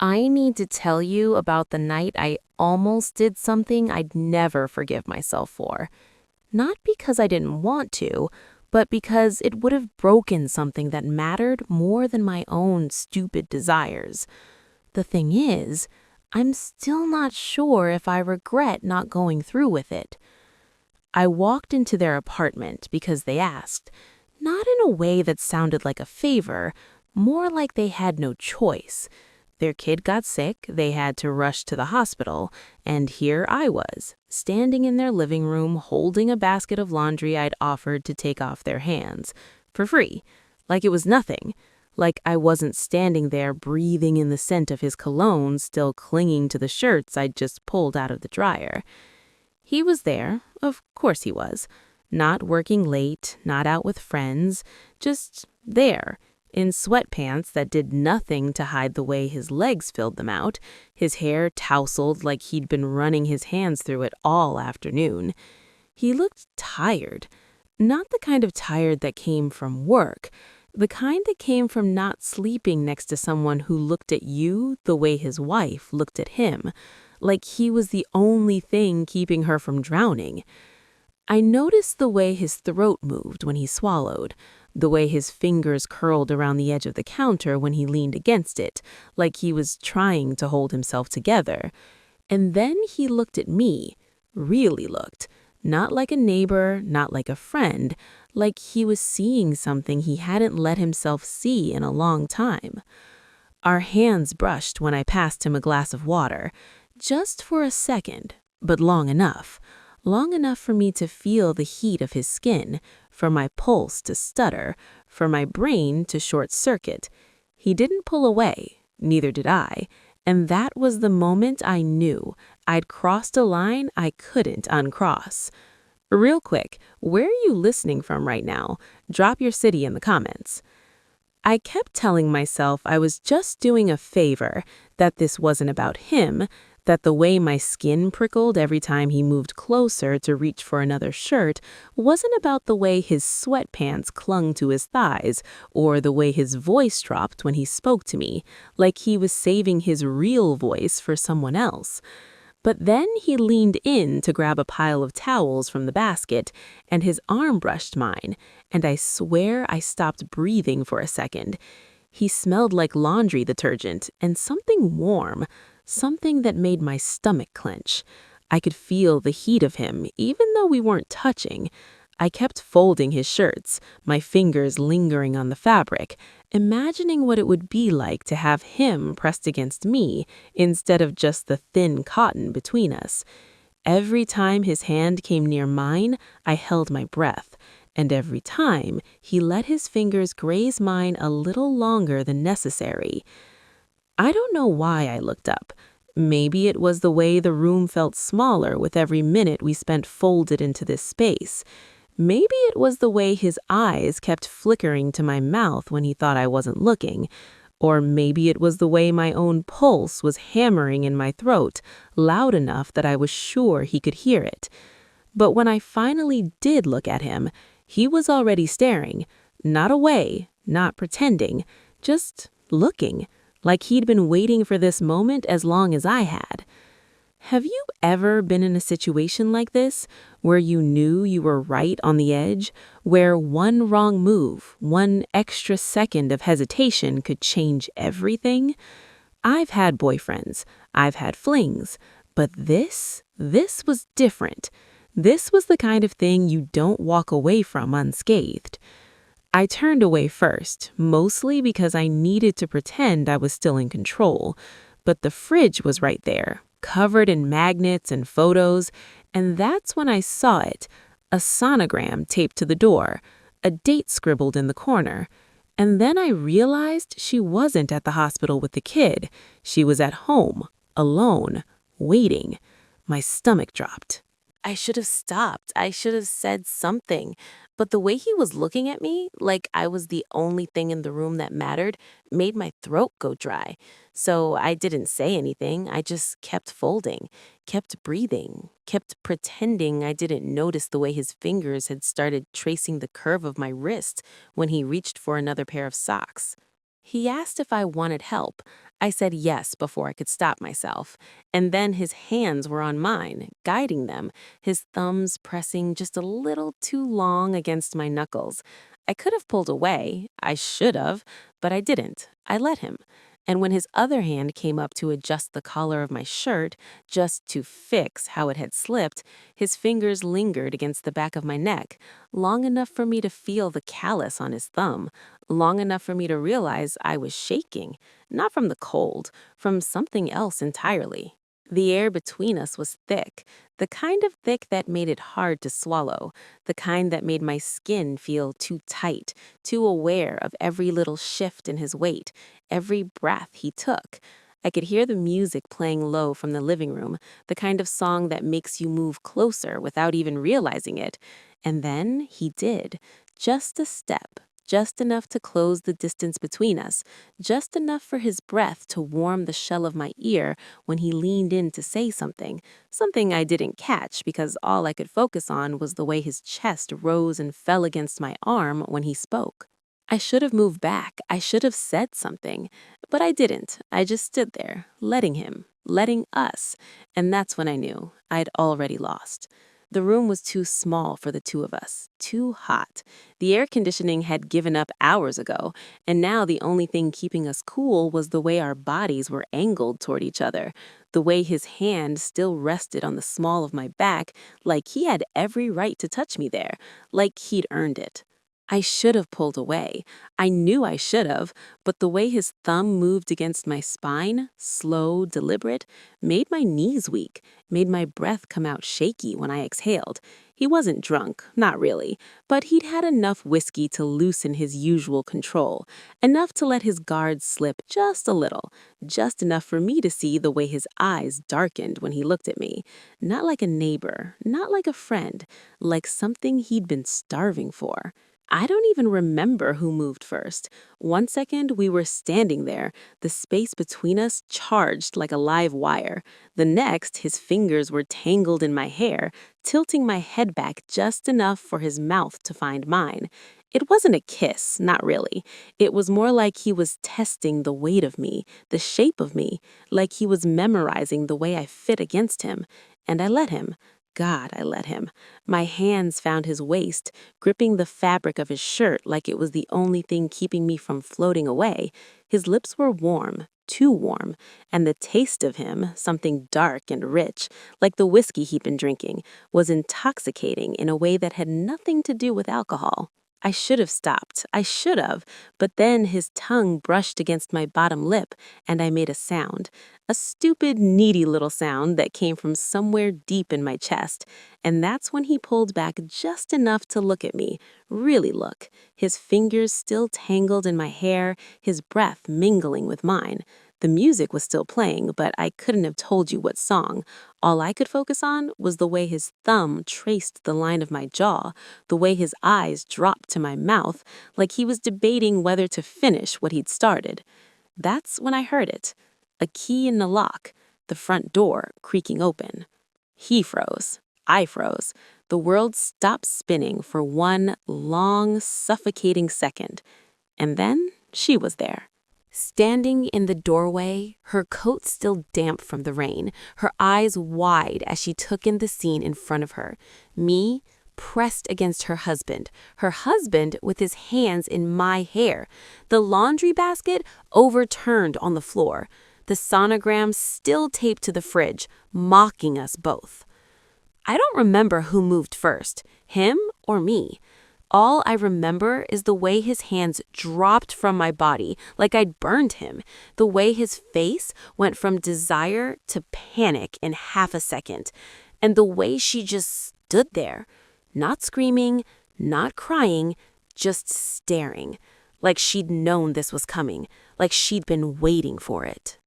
I need to tell you about the night I almost did something I'd never forgive myself for. Not because I didn't want to, but because it would have broken something that mattered more than my own stupid desires. The thing is, I'm still not sure if I regret not going through with it. I walked into their apartment because they asked, not in a way that sounded like a favor, more like they had no choice. Their kid got sick, they had to rush to the hospital, and here I was, standing in their living room holding a basket of laundry I'd offered to take off their hands, for free, like it was nothing, like I wasn't standing there breathing in the scent of his cologne still clinging to the shirts I'd just pulled out of the dryer. He was there, of course he was, not working late, not out with friends, just there, in sweatpants that did nothing to hide the way his legs filled them out, his hair tousled like he'd been running his hands through it all afternoon. He looked tired, not the kind of tired that came from work, the kind that came from not sleeping next to someone who looked at you the way his wife looked at him, like he was the only thing keeping her from drowning. I noticed the way his throat moved when he swallowed, the way his fingers curled around the edge of the counter when he leaned against it, like he was trying to hold himself together. And then he looked at me, really looked, not like a neighbor, not like a friend, like he was seeing something he hadn't let himself see in a long time. Our hands brushed when I passed him a glass of water, just for a second, but long enough. Long enough for me to feel the heat of his skin, for my pulse to stutter, for my brain to short circuit. He didn't pull away, neither did I, and that was the moment I knew I'd crossed a line I couldn't uncross. Real quick, where are you listening from right now? Drop your city in the comments. I kept telling myself I was just doing a favor, that this wasn't about him, that the way my skin prickled every time he moved closer to reach for another shirt wasn't about the way his sweatpants clung to his thighs or the way his voice dropped when he spoke to me, like he was saving his real voice for someone else. But then he leaned in to grab a pile of towels from the basket, and his arm brushed mine, and I swear I stopped breathing for a second. He smelled like laundry detergent and something warm, something that made my stomach clench. I could feel the heat of him, even though we weren't touching. I kept folding his shirts, my fingers lingering on the fabric, imagining what it would be like to have him pressed against me instead of just the thin cotton between us. Every time his hand came near mine, I held my breath, and every time he let his fingers graze mine a little longer than necessary. I don't know why I looked up. Maybe it was the way the room felt smaller with every minute we spent folded into this space. Maybe it was the way his eyes kept flickering to my mouth when he thought I wasn't looking. Or maybe it was the way my own pulse was hammering in my throat, loud enough that I was sure he could hear it. But when I finally did look at him, he was already staring, not away, not pretending, just looking, like he'd been waiting for this moment as long as I had. Have you ever been in a situation like this, where you knew you were right on the edge, where one wrong move, one extra second of hesitation could change everything? I've had boyfriends, I've had flings, but this was different. This was the kind of thing you don't walk away from unscathed. I turned away first, mostly because I needed to pretend I was still in control, but the fridge was right there, covered in magnets and photos, and that's when I saw it, a sonogram taped to the door, a date scribbled in the corner. And then I realized she wasn't at the hospital with the kid. She was at home, alone, waiting. My stomach dropped. I should have stopped. I should have said something. But the way he was looking at me, like I was the only thing in the room that mattered, made my throat go dry. So I didn't say anything. I just kept folding, kept breathing, kept pretending I didn't notice the way his fingers had started tracing the curve of my wrist when he reached for another pair of socks. He asked if I wanted help. I said yes before I could stop myself, and then his hands were on mine, guiding them, his thumbs pressing just a little too long against my knuckles. I could have pulled away, I should have, but I didn't. I let him. And when his other hand came up to adjust the collar of my shirt, just to fix how it had slipped, his fingers lingered against the back of my neck, long enough for me to feel the callus on his thumb, long enough for me to realize I was shaking, not from the cold, from something else entirely. The air between us was thick, the kind of thick that made it hard to swallow, the kind that made my skin feel too tight, too aware of every little shift in his weight, every breath he took. I could hear the music playing low from the living room, the kind of song that makes you move closer without even realizing it. And then he did, just a step, just enough to close the distance between us, just enough for his breath to warm the shell of my ear when he leaned in to say something, something I didn't catch because all I could focus on was the way his chest rose and fell against my arm when he spoke. I should have moved back. I should have said something. But I didn't. I just stood there, letting him, letting us. And that's when I knew I'd already lost. The room was too small for the two of us, too hot. The air conditioning had given up hours ago, and now the only thing keeping us cool was the way our bodies were angled toward each other, the way his hand still rested on the small of my back like he had every right to touch me there, like he'd earned it. I should have pulled away. I knew I should have, but the way his thumb moved against my spine, slow, deliberate, made my knees weak, made my breath come out shaky when I exhaled. He wasn't drunk, not really, but he'd had enough whiskey to loosen his usual control, enough to let his guard slip just a little, just enough for me to see the way his eyes darkened when he looked at me. Not like a neighbor, not like a friend, like something he'd been starving for. I don't even remember who moved first. One second, we were standing there, the space between us charged like a live wire. The next, his fingers were tangled in my hair, tilting my head back just enough for his mouth to find mine. It wasn't a kiss, not really. It was more like he was testing the weight of me, the shape of me, like he was memorizing the way I fit against him. And I let him. God, I let him. My hands found his waist, gripping the fabric of his shirt like it was the only thing keeping me from floating away. His lips were warm, too warm, and the taste of him, something dark and rich, like the whiskey he'd been drinking, was intoxicating in a way that had nothing to do with alcohol. I should have stopped. I should have. But then his tongue brushed against my bottom lip, and I made a sound. A stupid, needy little sound that came from somewhere deep in my chest. And that's when he pulled back just enough to look at me, really look, his fingers still tangled in my hair, his breath mingling with mine. The music was still playing, but I couldn't have told you what song. All I could focus on was the way his thumb traced the line of my jaw, the way his eyes dropped to my mouth, like he was debating whether to finish what he'd started. That's when I heard it. A key in the lock, the front door creaking open. He froze. I froze. The world stopped spinning for one long, suffocating second. And then she was there. Standing in the doorway, her coat still damp from the rain, her eyes wide as she took in the scene in front of her. Me, pressed against her husband with his hands in my hair, the laundry basket overturned on the floor, the sonogram still taped to the fridge, mocking us both. I don't remember who moved first, him or me. All I remember is the way his hands dropped from my body like I'd burned him, the way his face went from desire to panic in half a second, and the way she just stood there, not screaming, not crying, just staring, like she'd known this was coming, like she'd been waiting for it.